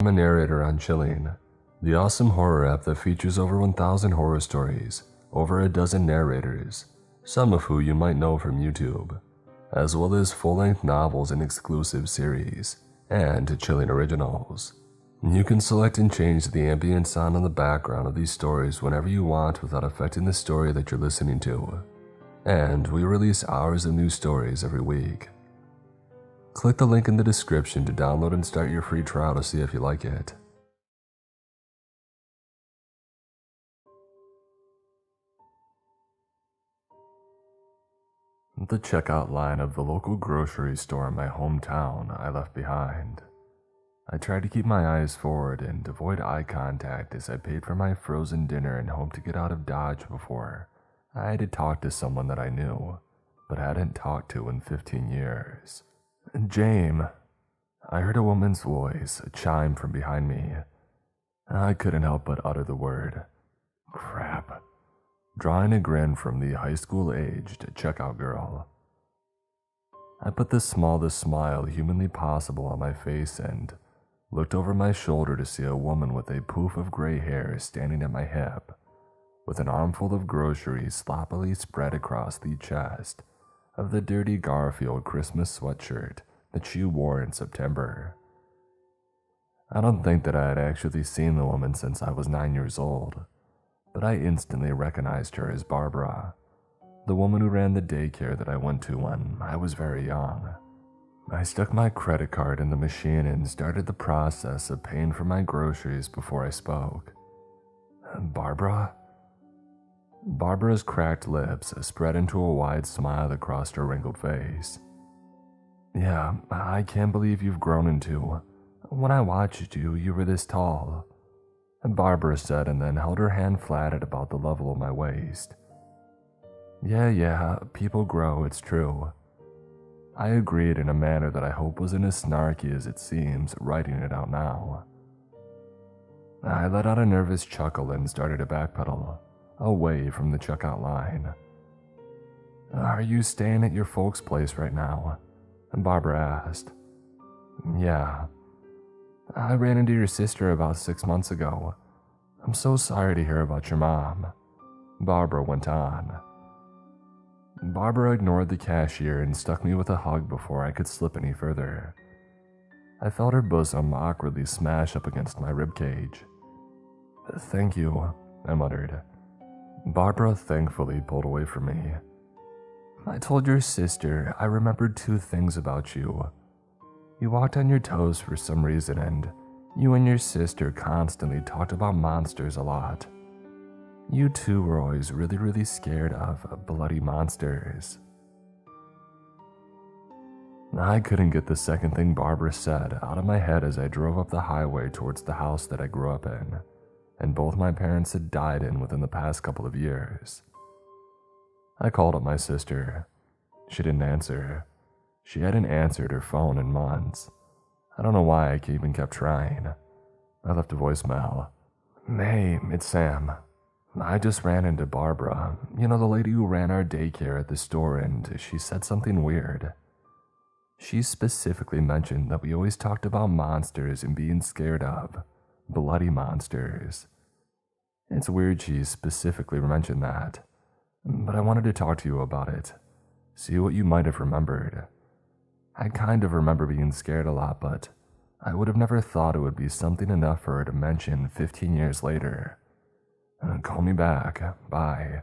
I'm a narrator on Chilling, the awesome horror app that features over 1,000 horror stories, over a dozen narrators, some of who you might know from YouTube, as well as full-length novels and exclusive series, and Chilling originals. You can select and change the ambient sound on the background of these stories whenever you want without affecting the story that you're listening to. And we release hours of new stories every week. Click the link in the description to download and start your free trial to see if you like it. The checkout line of the local grocery store in my hometown I left behind. I tried to keep my eyes forward and avoid eye contact as I paid for my frozen dinner and hoped to get out of Dodge before I had to talk to someone that I knew, but hadn't talked to in 15 years. "Jame," I heard a woman's voice chime from behind me. I couldn't help but utter the word, "Crap," drawing a grin from the high school-aged checkout girl. I put the smallest smile humanly possible on my face and looked over my shoulder to see a woman with a poof of gray hair standing at my hip, with an armful of groceries sloppily spread across the chest of the dirty Garfield Christmas sweatshirt that she wore in September. I don't think that I had actually seen the woman since I was 9 years old, but I instantly recognized her as Barbara, the woman who ran the daycare that I went to when I was very young. I stuck my credit card in the machine and started the process of paying for my groceries before I spoke. "Barbara?" Barbara's cracked lips spread into a wide smile across her wrinkled face. "Yeah, I can't believe you've grown into. When I watched you, you were this tall," Barbara said, and then held her hand flat at about the level of my waist. Yeah, people grow, it's true." I agreed in a manner that I hope wasn't as snarky as it seems writing it out now. I let out a nervous chuckle and started to backpedal, away from the checkout line. "Are you staying at your folks' place right now?" Barbara asked. "Yeah. I ran into your sister about 6 months ago. I'm so sorry to hear about your mom," Barbara went on. Barbara ignored the cashier and stuck me with a hug before I could slip any further. I felt her bosom awkwardly smash up against my ribcage. "Thank you," I muttered. Barbara thankfully pulled away from me. "I told your sister I remembered 2 things about you. You walked on your toes for some reason, and you and your sister constantly talked about monsters a lot. You two were always really scared of bloody monsters." I couldn't get the second thing Barbara said out of my head as I drove up the highway towards the house that I grew up in, and both my parents had died in within the past couple of years. I called up my sister. She didn't answer. She hadn't answered her phone in months. I don't know why I even kept trying. I left a voicemail. "Hey, it's Sam. I just ran into Barbara, the lady who ran our daycare at the store, and she said something weird. She specifically mentioned that we always talked about monsters and being scared of bloody monsters. It's weird she specifically mentioned that, but I wanted to talk to you about it, see what you might have remembered. I kind of remember being scared a lot, but I would have never thought it would be something enough for her to mention 15 years later. Call me back. Bye."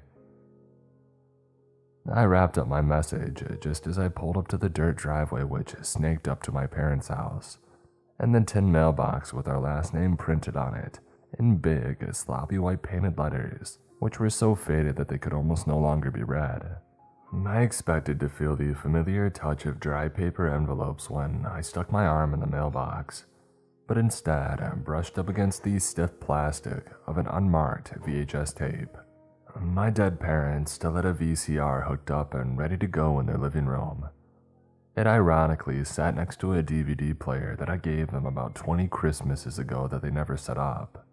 I wrapped up my message just as I pulled up to the dirt driveway which snaked up to my parents' house, and the tin mailbox with our last name printed on it in big, sloppy white painted letters, which were so faded that they could almost no longer be read. I expected to feel the familiar touch of dry paper envelopes when I stuck my arm in the mailbox, but instead I brushed up against the stiff plastic of an unmarked VHS tape. My dead parents still had a VCR hooked up and ready to go in their living room. It ironically sat next to a DVD player that I gave them about 20 Christmases ago that they never set up.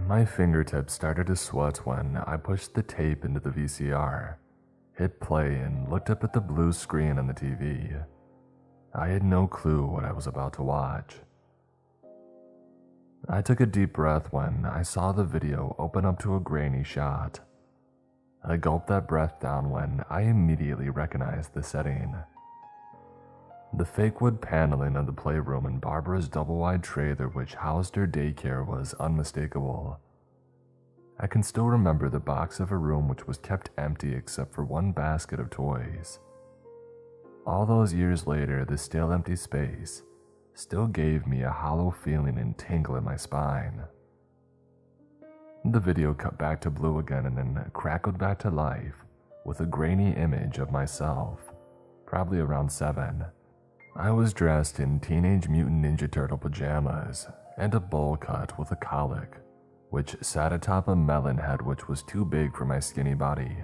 My fingertips started to sweat when I pushed the tape into the VCR, hit play, and looked up at the blue screen on the TV. I had no clue what I was about to watch. I took a deep breath when I saw the video open up to a grainy shot. I gulped that breath down when I immediately recognized the setting. The fake wood paneling of the playroom in Barbara's double-wide trailer which housed her daycare was unmistakable. I can still remember the box of a room which was kept empty except for one basket of toys. All those years later, the still empty space still gave me a hollow feeling and tingle in my spine. The video cut back to blue again and then crackled back to life with a grainy image of myself, probably around 7. I was dressed in Teenage Mutant Ninja Turtle pajamas and a bowl cut with a colic, which sat atop a melon head which was too big for my skinny body.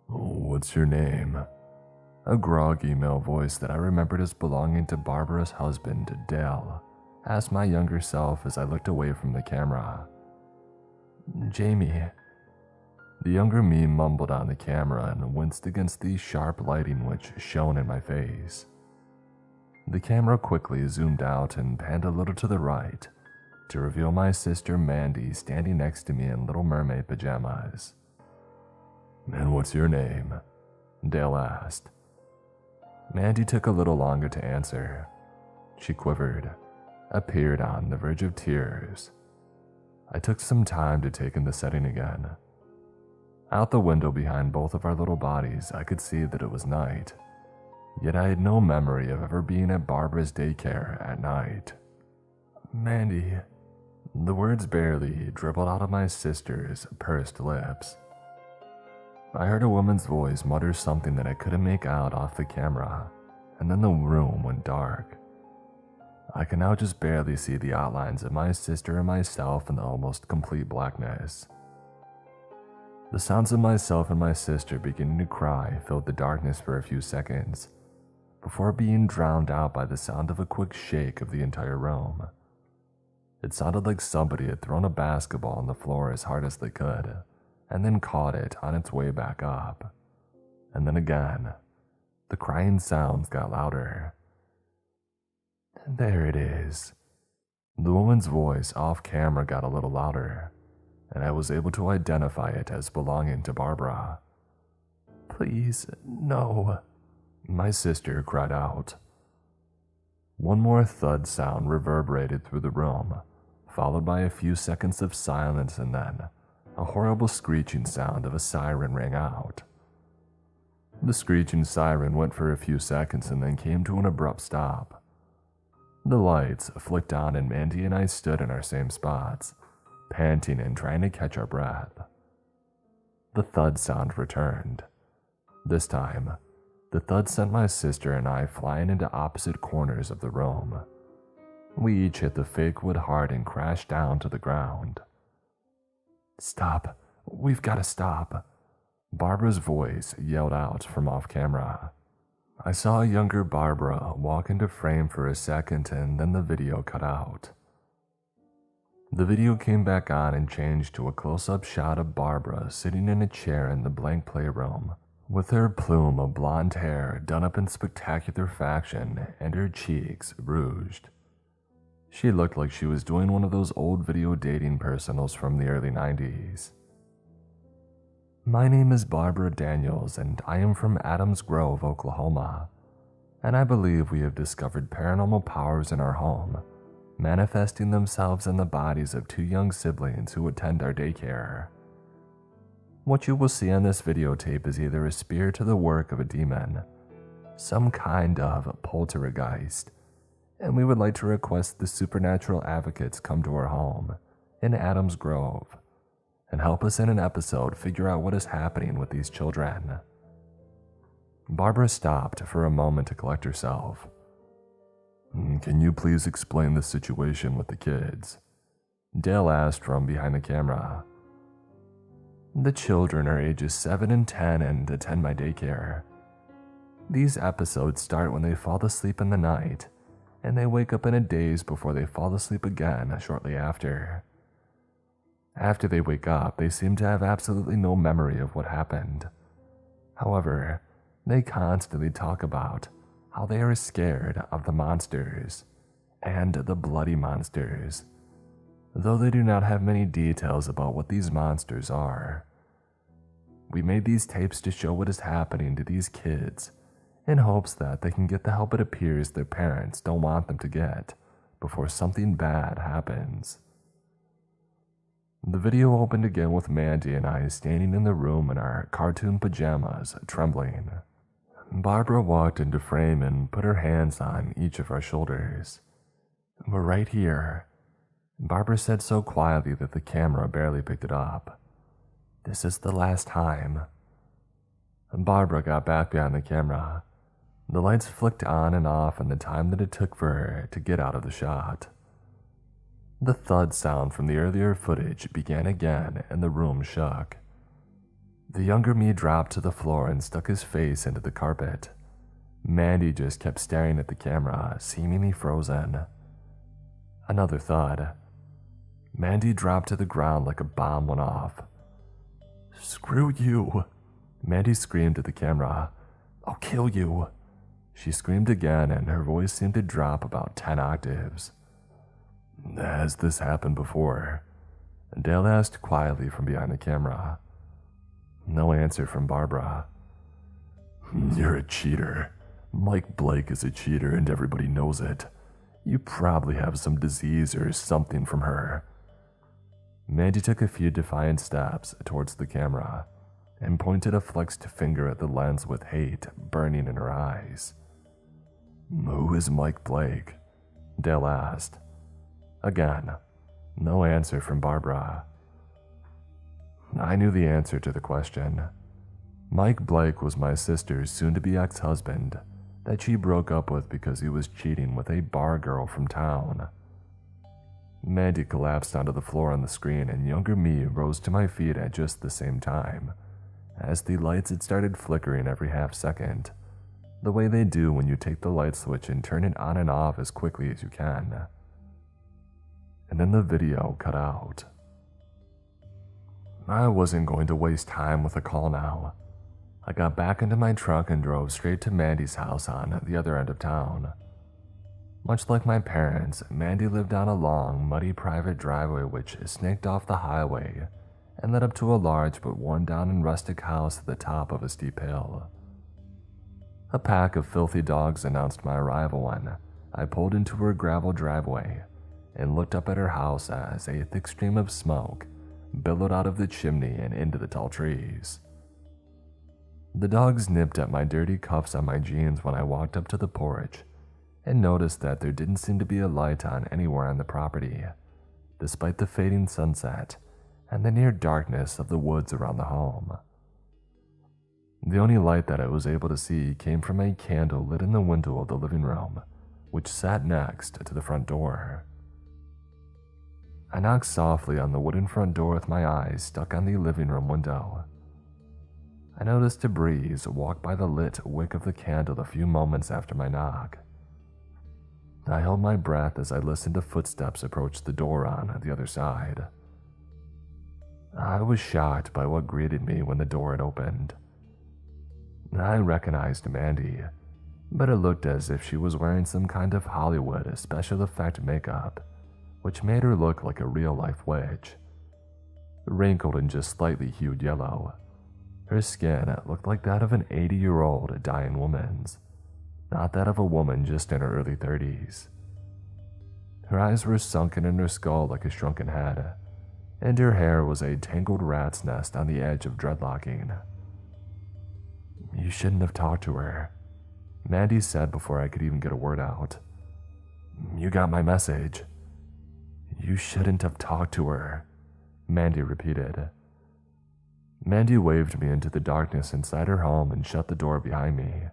"What's your name?" A groggy male voice that I remembered as belonging to Barbara's husband, Dale, asked my younger self as I looked away from the camera. "Jamie." The younger me mumbled on the camera and winced against the sharp lighting which shone in my face. The camera quickly zoomed out and panned a little to the right to reveal my sister Mandy standing next to me in Little Mermaid pajamas. "And what's your name?" Dale asked. Mandy took a little longer to answer. She quivered, appeared on the verge of tears. I took some time to take in the setting again. Out the window behind both of our little bodies, I could see that it was night, yet I had no memory of ever being at Barbara's daycare at night. "Mandy," the words barely dribbled out of my sister's pursed lips. I heard a woman's voice mutter something that I couldn't make out off the camera, and then the room went dark. I can now just barely see the outlines of my sister and myself in the almost complete blackness. The sounds of myself and my sister beginning to cry filled the darkness for a few seconds, before being drowned out by the sound of a quick shake of the entire room. It sounded like somebody had thrown a basketball on the floor as hard as they could, and then caught it on its way back up. And then again, the crying sounds got louder. "There it is." The woman's voice off camera got a little louder, and I was able to identify it as belonging to Barbara. "Please, no," my sister cried out. One more thud sound reverberated through the room, followed by a few seconds of silence, and then a horrible screeching sound of a siren rang out. The screeching siren went for a few seconds and then came to an abrupt stop. The lights flicked on and Mandy and I stood in our same spots, panting and trying to catch our breath. The thud sound returned. This time, the thud sent my sister and I flying into opposite corners of the room. We each hit the fake wood hard and crashed down to the ground. "Stop, we've got to stop," Barbara's voice yelled out from off camera. I saw a younger Barbara walk into frame for a second and then the video cut out. The video came back on and changed to a close-up shot of Barbara sitting in a chair in the blank playroom, with her plume of blonde hair done up in spectacular fashion and her cheeks rouged. She looked like she was doing one of those old video dating personals from the early 90s. "My name is Barbara Daniels and I am from Adams Grove, Oklahoma, and I believe we have discovered paranormal powers in our home, manifesting themselves in the bodies of 2 young siblings who attend our daycare. What you will see on this videotape is either a spirit or the work of a demon, some kind of poltergeist, and we would like to request the supernatural advocates come to our home in Adams Grove and help us in an episode figure out what is happening with these children." Barbara stopped for a moment to collect herself. "Can you please explain the situation with the kids?" Dale asked from behind the camera. "The children are ages 7 and 10 and attend my daycare. These episodes start when they fall asleep in the night, and they wake up in a daze before they fall asleep again shortly after. After they wake up, they seem to have absolutely no memory of what happened. However, they constantly talk about how they are scared of the monsters, and the bloody monsters, though they do not have many details about what these monsters are. We made these tapes to show what is happening to these kids in hopes that they can get the help it appears their parents don't want them to get before something bad happens. The video opened again with Mandy and I standing in the room in our cartoon pajamas, trembling. Barbara walked into frame and put her hands on each of our shoulders. "We're right here," Barbara said so quietly that the camera barely picked it up. "This is the last time." Barbara got back behind the camera. The lights flicked on and off in the time that it took for her to get out of the shot. The thud sound from the earlier footage began again and the room shook. The younger me dropped to the floor and stuck his face into the carpet. Mandy just kept staring at the camera, seemingly frozen. Another thud. Mandy dropped to the ground like a bomb went off. "Screw you," Mandy screamed at the camera. "I'll kill you." She screamed again and her voice seemed to drop about 10 octaves. "Has this happened before?" Dale asked quietly from behind the camera. No answer from Barbara. "You're a cheater. Mike Blake is a cheater and everybody knows it. You probably have some disease or something from her." Mandy took a few defiant steps towards the camera and pointed a flexed finger at the lens with hate burning in her eyes. "Who is Mike Blake?" Dale asked. Again, no answer from Barbara. I knew the answer to the question. Mike Blake was my sister's soon-to-be ex-husband that she broke up with because he was cheating with a bar girl from town. Mandy collapsed onto the floor on the screen and younger me rose to my feet at just the same time, as the lights had started flickering every half second, the way they do when you take the light switch and turn it on and off as quickly as you can. And then the video cut out. I wasn't going to waste time with a call now. I got back into my truck and drove straight to Mandy's house on the other end of town. Much like my parents, Mandy lived on a long, muddy private driveway which snaked off the highway and led up to a large but worn-down and rustic house at the top of a steep hill. A pack of filthy dogs announced my arrival when I pulled into her gravel driveway and looked up at her house as a thick stream of smoke billowed out of the chimney and into the tall trees. The dogs nipped at my dirty cuffs on my jeans when I walked up to the porch and noticed that there didn't seem to be a light on anywhere on the property, despite the fading sunset and the near darkness of the woods around the home. The only light that I was able to see came from a candle lit in the window of the living room, which sat next to the front door. I knocked softly on the wooden front door with my eyes stuck on the living room window. I noticed a breeze walk by the lit wick of the candle a few moments after my knock. I held my breath as I listened to footsteps approach the door on the other side. I was shocked by what greeted me when the door had opened. I recognized Mandy, but it looked as if she was wearing some kind of Hollywood special effect makeup, which made her look like a real-life witch. Wrinkled and just slightly hued yellow, her skin looked like that of an 80-year-old dying woman's, not that of a woman just in her early 30s. Her eyes were sunken in her skull like a shrunken head, and her hair was a tangled rat's nest on the edge of dreadlocking. "You shouldn't have talked to her," Mandy said before I could even get a word out. "You got my message." "You shouldn't have talked to her," Mandy repeated. Mandy waved me into the darkness inside her home and shut the door behind me.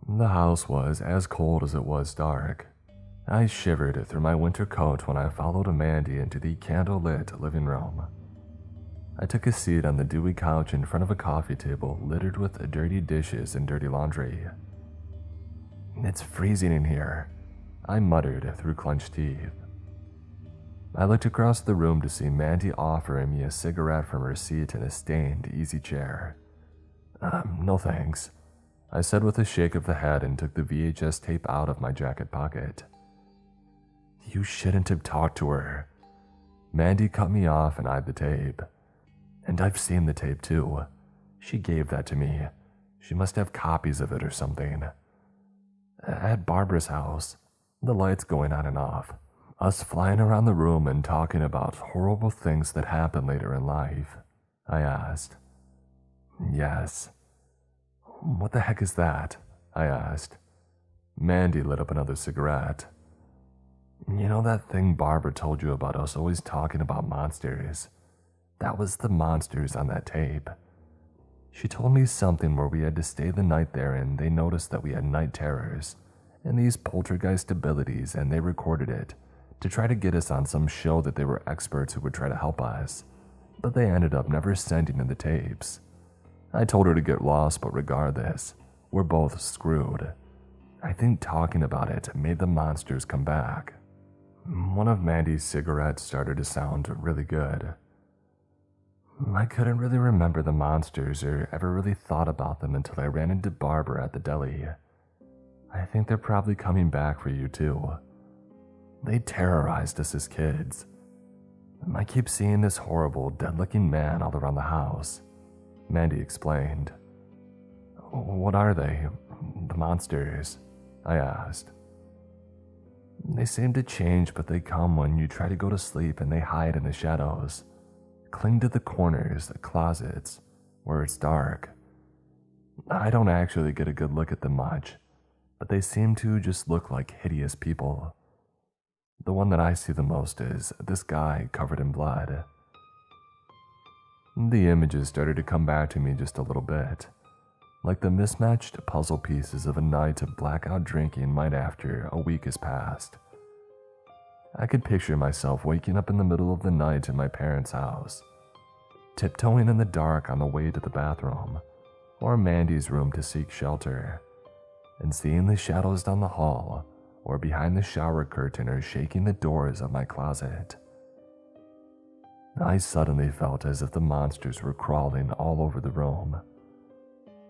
The house was as cold as it was dark. I shivered through my winter coat when I followed Mandy into the candle-lit living room. I took a seat on the dewy couch in front of a coffee table littered with dirty dishes and dirty laundry. "It's freezing in here," I muttered through clenched teeth. I looked across the room to see Mandy offering me a cigarette from her seat in a stained easy chair. No thanks," I said with a shake of the head and took the VHS tape out of my jacket pocket. You shouldn't have talked to her. Mandy cut me off and eyed the tape. And I've seen the tape too. She gave that to me. She must have copies of it or something. At Barbara's house, the lights going on and off, us flying around the room and talking about horrible things that happen later in life, I asked. Yes. What the heck is that? I asked. Mandy lit up another cigarette. You know that thing Barbara told you about us always talking about monsters? That was the monsters on that tape. She told me something where we had to stay the night there and they noticed that we had night terrors and these poltergeist abilities and they recorded it to try to get us on some show that they were experts who would try to help us, but they ended up never sending in the tapes. I told her to get lost, but regardless, we're both screwed. I think talking about it made the monsters come back. One of Mandy's cigarettes started to sound really good. I couldn't really remember the monsters or ever really thought about them until I ran into Barbara at the deli. I think they're probably coming back for you too. They terrorized us as kids. I keep seeing this horrible, dead-looking man all around the house, Mandy explained. What are they? The monsters? I asked. They seem to change, but they come when you try to go to sleep and they hide in the shadows. Cling to the corners, the closets, where it's dark. I don't actually get a good look at them much, but they seem to just look like hideous people. The one that I see the most is this guy covered in blood. The images started to come back to me just a little bit, like the mismatched puzzle pieces of a night of blackout drinking might after a week has passed. I could picture myself waking up in the middle of the night in my parents' house, tiptoeing in the dark on the way to the bathroom or Mandy's room to seek shelter, and seeing the shadows down the hall or behind the shower curtain or shaking the doors of my closet. I suddenly felt as if the monsters were crawling all over the room.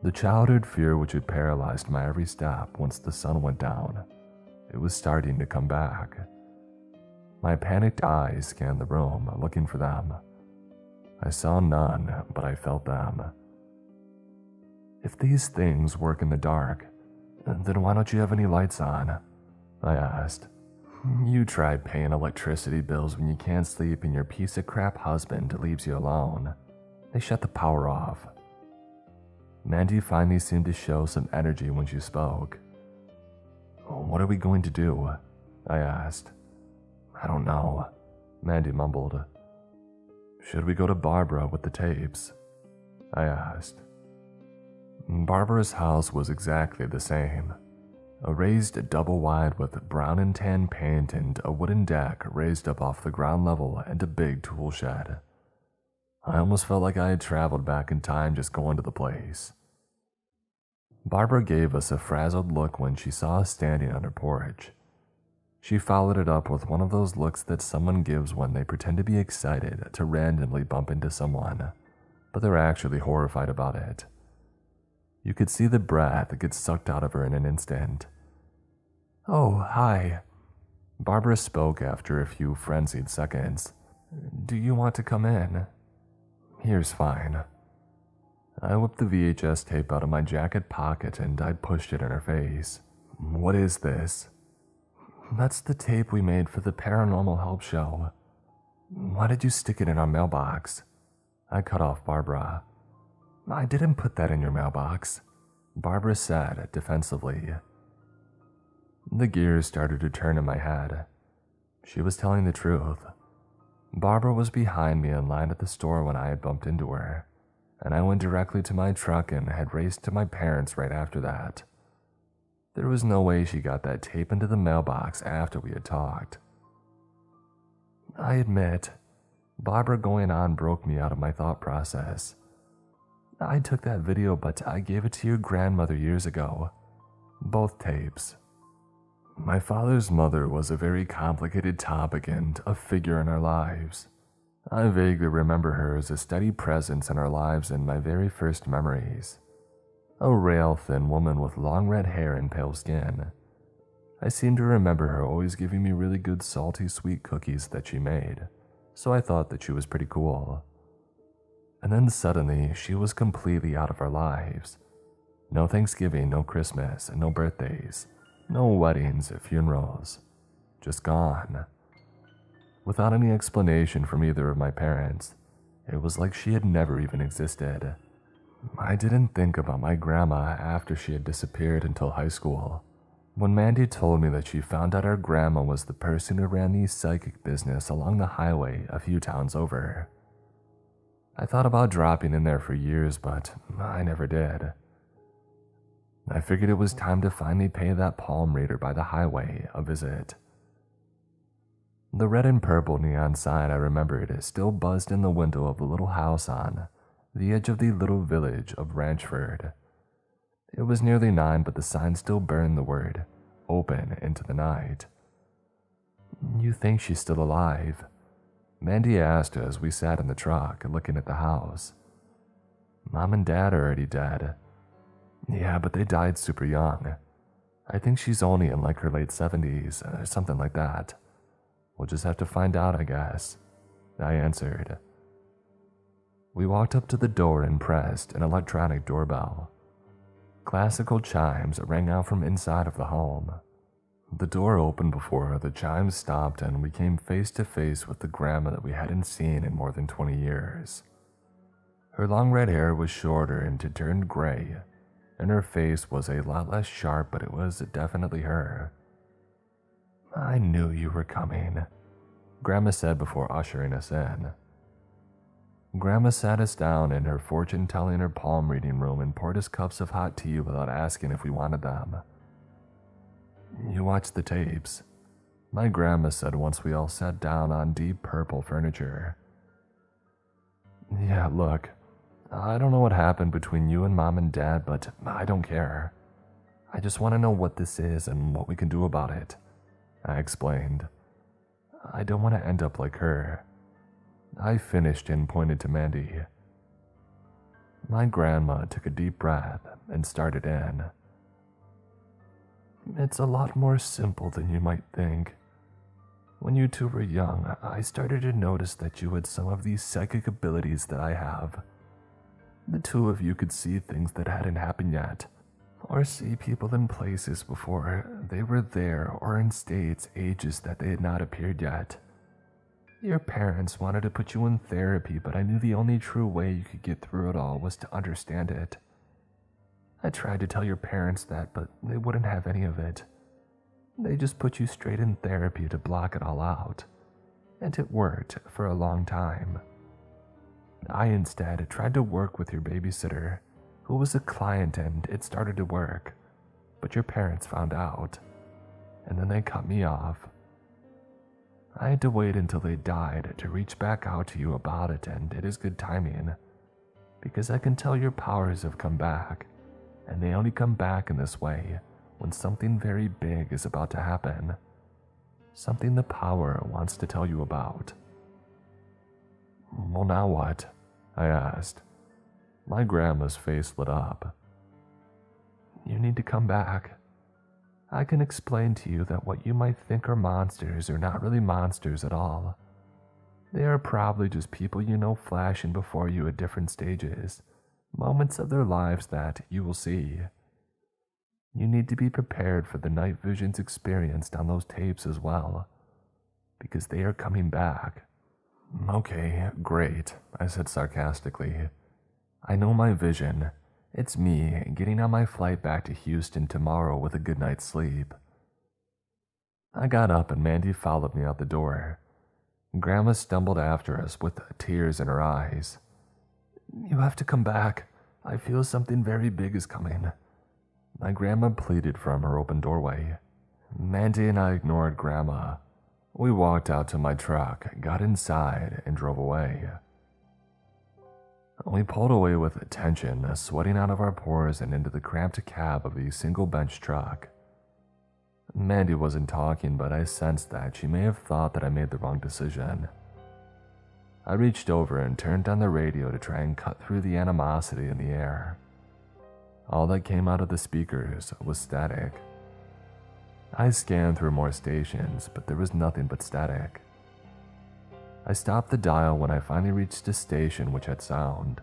The childhood fear which had paralyzed my every step once the sun went down, it was starting to come back. My panicked eyes scanned the room, looking for them. I saw none, but I felt them. If these things work in the dark, then why don't you have any lights on? I asked. You tried paying electricity bills when you can't sleep and your piece of crap husband leaves you alone. They shut the power off. Mandy finally seemed to show some energy when she spoke. What are we going to do? I asked. I don't know, Mandy mumbled. Should we go to Barbara with the tapes? I asked. Barbara's house was exactly the same. A raised double wide with brown and tan paint and a wooden deck raised up off the ground level and a big tool shed. I almost felt like I had traveled back in time just going to the place. Barbara gave us a frazzled look when she saw us standing on her porch. She followed it up with one of those looks that someone gives when they pretend to be excited to randomly bump into someone, but they're actually horrified about it. You could see the breath get sucked out of her in an instant. Oh, hi. Barbara spoke after a few frenzied seconds. Do you want to come in? Here's fine. I whipped the VHS tape out of my jacket pocket and I pushed it in her face. What is this? That's the tape we made for the Paranormal Help show. Why did you stick it in our mailbox? I cut off Barbara. I didn't put that in your mailbox, Barbara said defensively. The gears started to turn in my head. She was telling the truth. Barbara was behind me in line at the store when I had bumped into her, and I went directly to my truck and had raced to my parents right after that. There was no way she got that tape into the mailbox after we had talked. I admit, Barbara going on broke me out of my thought process. I took that video, but I gave it to your grandmother years ago. Both tapes. My father's mother was a very complicated topic and a figure in our lives. I vaguely remember her as a steady presence in our lives in my very first memories. A rail-thin woman with long red hair and pale skin. I seem to remember her always giving me really good salty sweet cookies that she made, so I thought that she was pretty cool. And then suddenly, she was completely out of our lives. No Thanksgiving, no Christmas, no birthdays, no weddings, funerals. Just gone. Without any explanation from either of my parents, it was like she had never even existed. I didn't think about my grandma after she had disappeared until high school, when Mandy told me that she found out our grandma was the person who ran the psychic business along the highway a few towns over. I thought about dropping in there for years, but I never did. I figured it was time to finally pay that palm reader by the highway a visit. The red and purple neon sign I remembered still buzzed in the window of the little house on the edge of the little village of Ranchford. It was nearly 9, but the sign still burned the word "open" into the night. "You think she's still alive?" Mandy asked as we sat in the truck looking at the house. "Mom and Dad are already dead." "Yeah, but they died super young. I think she's only in like her late 70s, or something like that. We'll just have to find out, I guess," I answered. We walked up to the door and pressed an electronic doorbell. Classical chimes rang out from inside of the home. The door opened before the chimes stopped, and we came face to face with the grandma that we hadn't seen in more than 20 years. Her long red hair was shorter and had turned gray, and her face was a lot less sharp, but it was definitely her. "I knew you were coming," Grandma said before ushering us in. Grandma sat us down in her fortune-telling or palm reading room and poured us cups of hot tea without asking if we wanted them. "You watched the tapes," my grandma said once we all sat down on deep purple furniture. "Yeah, look, I don't know what happened between you and Mom and Dad, but I don't care. I just want to know what this is and what we can do about it," I explained. "I don't want to end up like her." I finished and pointed to Mandy. My grandma took a deep breath and started in. "It's a lot more simple than you might think. When you two were young, I started to notice that you had some of these psychic abilities that I have. The two of you could see things that hadn't happened yet, or see people in places before they were there, or in states, ages that they had not appeared yet. Your parents wanted to put you in therapy, but I knew the only true way you could get through it all was to understand it. I tried to tell your parents that, but they wouldn't have any of it. They just put you straight in therapy to block it all out, and it worked for a long time. I instead tried to work with your babysitter, who was a client, and it started to work, but your parents found out, and then they cut me off. I had to wait until they died to reach back out to you about it, and it is good timing, because I can tell your powers have come back, and they only come back in this way when something very big is about to happen, something the power wants to tell you about." "Well, now what?" I asked. My grandma's face lit up. "You need to come back. I can explain to you that what you might think are monsters are not really monsters at all. They are probably just people you know flashing before you at different stages, moments of their lives that you will see. You need to be prepared for the night visions experienced on those tapes as well, because they are coming back." "Okay, great," I said sarcastically. "I know my vision. It's me getting on my flight back to Houston tomorrow with a good night's sleep." I got up and Mandy followed me out the door. Grandma stumbled after us with tears in her eyes. "You have to come back. I feel something very big is coming." My grandma pleaded from her open doorway. Mandy and I ignored Grandma. We walked out to my truck, got inside, and drove away. We pulled away with tension, sweating out of our pores and into the cramped cab of the single-bench truck. Mandy wasn't talking, but I sensed that she may have thought that I made the wrong decision. I reached over and turned on the radio to try and cut through the animosity in the air. All that came out of the speakers was static. I scanned through more stations, but there was nothing but static. I stopped the dial when I finally reached a station which had sound.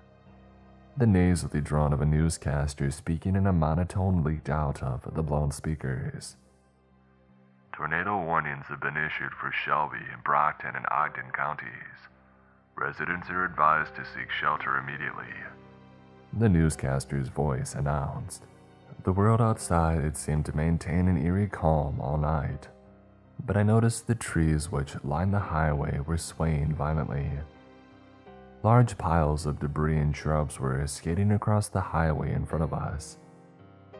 The nasally drone of a newscaster speaking in a monotone leaked out of the blown speakers. Tornado warnings have been issued for Shelby, Brockton, and Ogden counties. Residents are advised to seek shelter immediately, the newscaster's voice announced. The world outside had seemed to maintain an eerie calm all night, but I noticed the trees which lined the highway were swaying violently. Large piles of debris and shrubs were skating across the highway in front of us.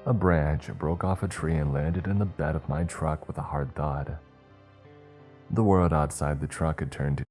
A branch broke off a tree and landed in the bed of my truck with a hard thud. The world outside the truck had turned to